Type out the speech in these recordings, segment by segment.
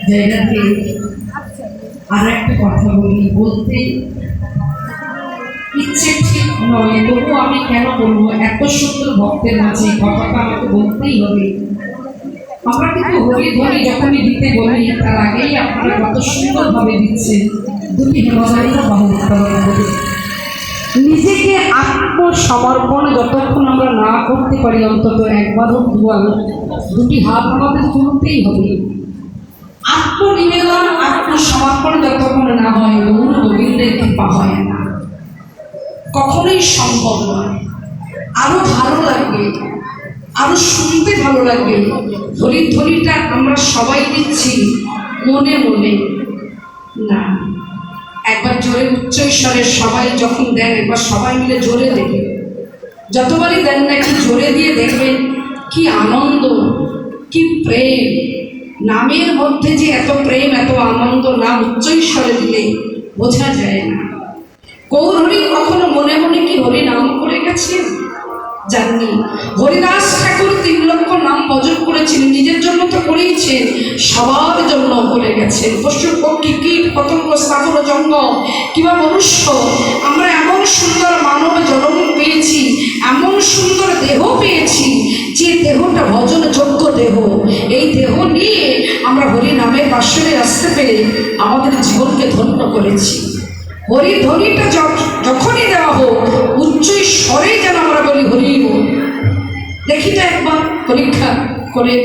জায়গাতে আর একটা কথা বলতে ইচ্ছে ঠিক নয়, তবু আমি কেন বলবো, এত সুন্দর ভক্তের মাঝে কথাটা আমাকে বলতেই হবে। আমরা কিন্তু হরি ধরি যখনই দিতে বলি তার আগেই আপনারা কত সুন্দরভাবে দিচ্ছেন। দুটি হেমচান্দ্র বাহু উত্তোলন করে নিজেকে আত্মসমর্পণ যতক্ষণ আমরা না করতে পারি, অন্তত একবার হোক দুবার, দুটি হাত আমাদের তুলতেই হবে। আত্মনিবেদন আত্মসমর্পণ যতক্ষণ না হয়, গৌর গোবিন্দের কৃপা হয় না, কখনোই সম্ভব নয়। আরো ভালো লাগবে, আরো শুনতে ভালো লাগবে। হরিধ্বনিটা আমরা সবাই দিচ্ছি মনে মনে না, একবার জোরে উচ্চস্বরে সবাই যখন দেন, একবার সবাই মিলে জোরে দেবে। যতবারই দেন না কি জোরে দিয়ে দেখবেন কি আনন্দ, কি প্রেম। নামের মধ্যে যে এত প্রেম, এত আনন্দ, নাম উচ্চস্বরে দিলে বোঝা যায় না। গৌরহরি কখনো মনে মনে কি হরি নাম করে গেছেন? জাননি। হরিদাস ঠাকুর 3 লক্ষ নাম ভজন করেছিলেন, নিজের জন্য তো করেইছেন, সবার জন্য করে গেছেন। পশু পক্ষী কীট পতঙ্গ স্থাবর জঙ্গম কিংবা মনুষ্য, আমরা এমন সুন্দর মানব জন্ম পেয়েছি, এমন সুন্দর দেহ পেয়েছি, যে দেহটা ভজন যোগ্য দেহ। এই দেহ নিয়ে আমরা হরি নামের বাসনে আসতে পেরে আমাদের জীবনকে ধন্য করেছি। হরিধ্বনিটা যখনই দেওয়া হোক, উচ্চ স্বরে যেন আমরা বলি হরি বল। দেখি তো একবার পরীক্ষা করে।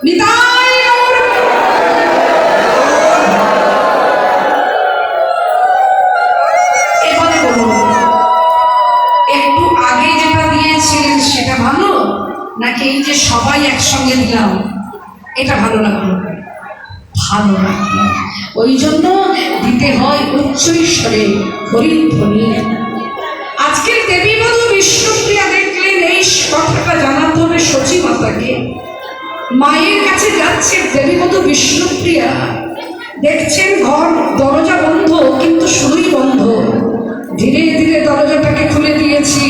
নিতাই এবার বলুন, একটু আগে যেটা দিয়েছিলেন সেটা ভালো, নাকি এই যে সবাই একসঙ্গে দিলাম এটা ভালো লাগলো? ভালো লাগলো। ওই জন্য দিতে হয় উচ্চস্বরে হরিধ্বনি। আজকের দেবীবধূ বিষ্ণুপ্রিয়া দেখলেন, এই কথাটা জানাতে হবে সচী মাতাকে। মায়ের কাছে যাচ্ছে দেবীবধূ বিষ্ণুপ্রিয়া, দেখছেন ঘর দরজা বন্ধ, কিন্তু শুধুই বন্ধ। ধীরে ধীরে দরজাটাকে খুলে দিয়েছি।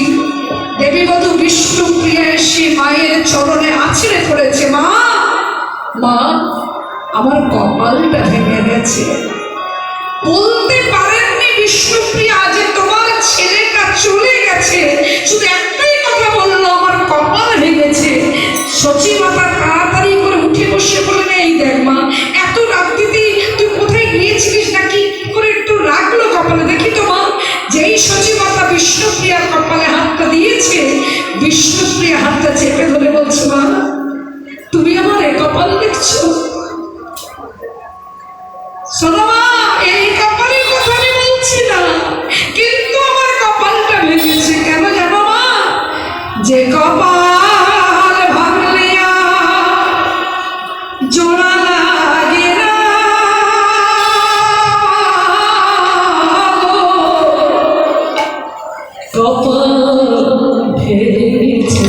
দেবীবধূ বিষ্ণুপ্রিয়া এসে মায়ের চরণে আছড়ে পড়েছে। মা, মা, আমার কপালটা ভেঙে গেছে। বলতে পারেননি বিষ্ণুপ্রিয়া যে তোমার ছেলেটা চলে গেছে, শুধু একটাই কথা বললো, আমার কপাল ভেঙেছে। সচী মাতা তাড়াতাড়ি করে উঠে বসে বললেন, এই দেখ মা, এত রাত্রিতে তুই কোথায় গিয়েছিলিস নাকি, করে একটু রাখলো কপালে, দেখি তো মা। যেই সচী মাতা বিষ্ণুপ্রিয়ার কপালে হাতটা দিয়েছে, বিষ্ণুপ্রিয়া হাতটা চেপে ধরে বলছে, মা, তুমি আমার এ কপাল দেখছো? শোনো মা, এই কপালের কথা আমি বলছি না, কিন্তু আমার কপালটা ভেঙেছে। কেন জানো মা? যে কপাল ভাঙলে জোড়া লাগে না, কপাল ভেঙেছে।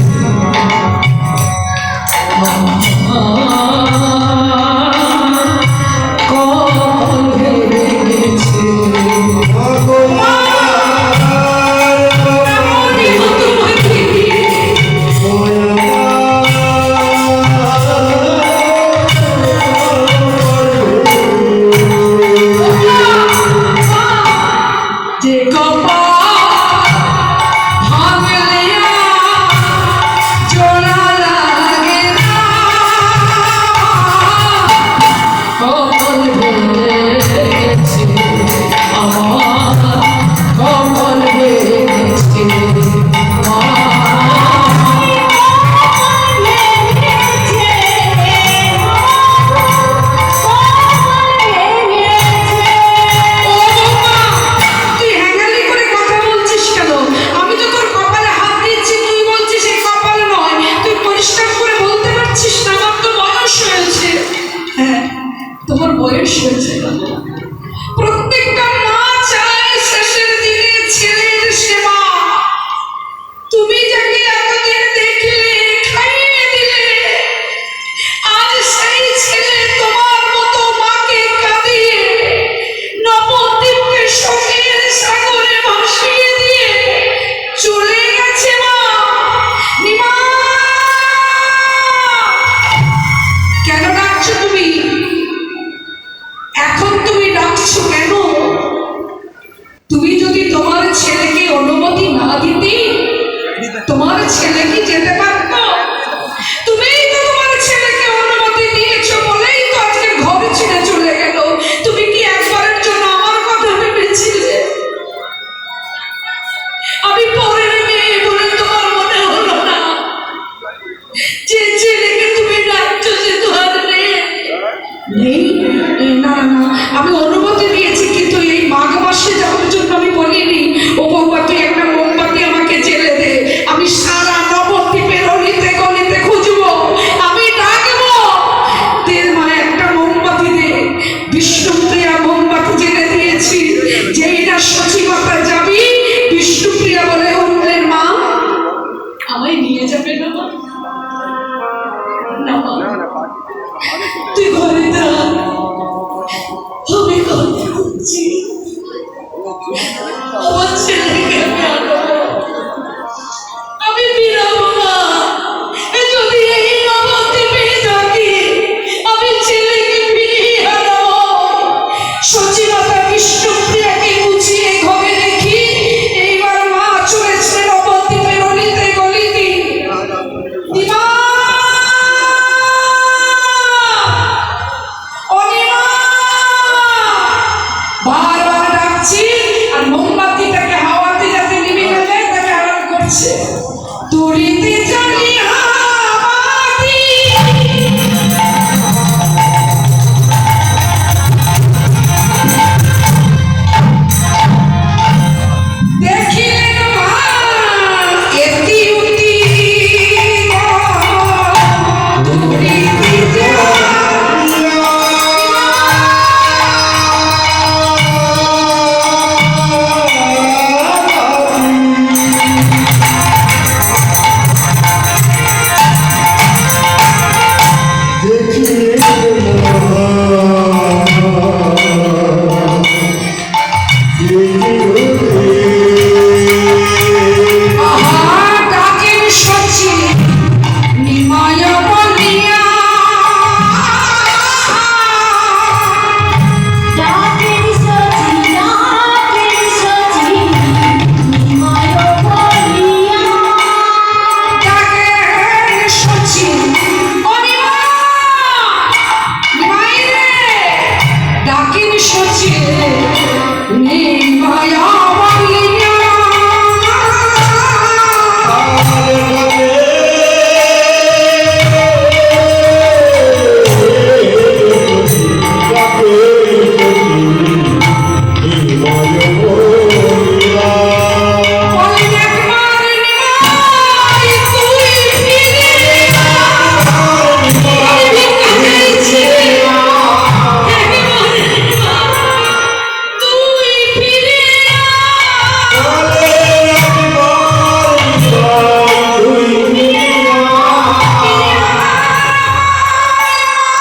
তোমার বয়স হয়েছে। প্রত্যেকটা মা চায় শেষের দিনে ছেলের সেবা। তুমি যাকে এতদিন দেখলে, খাইয়ে দিলে, আজ সেই ছেলে তোমার মতো মাকে কাঁদিয়ে নবদ্বীপকে শোকের সাগরে ভাসিয়ে দিয়ে চলে গেছে। মা, নিমা, কেন ডাকছো তুমি? এখন তুমি ডাকছো কেন? তুমি যদি তোমার ছেলেকে অনুমতি না দিতে, তোমার ছেলে কি যেতে পারত? তুমিই তো তোমার ছেলেকে অনুমতি দিয়েছো বলেই তো আজকে ঘর ছেড়ে চলে গেল। তুমি কি একবারের জন্য আমার কথা ভেবেছিলে? আমি পরের মেয়ে বলে তোমার মনে হলো না? যে ছেলেকে তুমি ডাকছো সে তো আর নেই।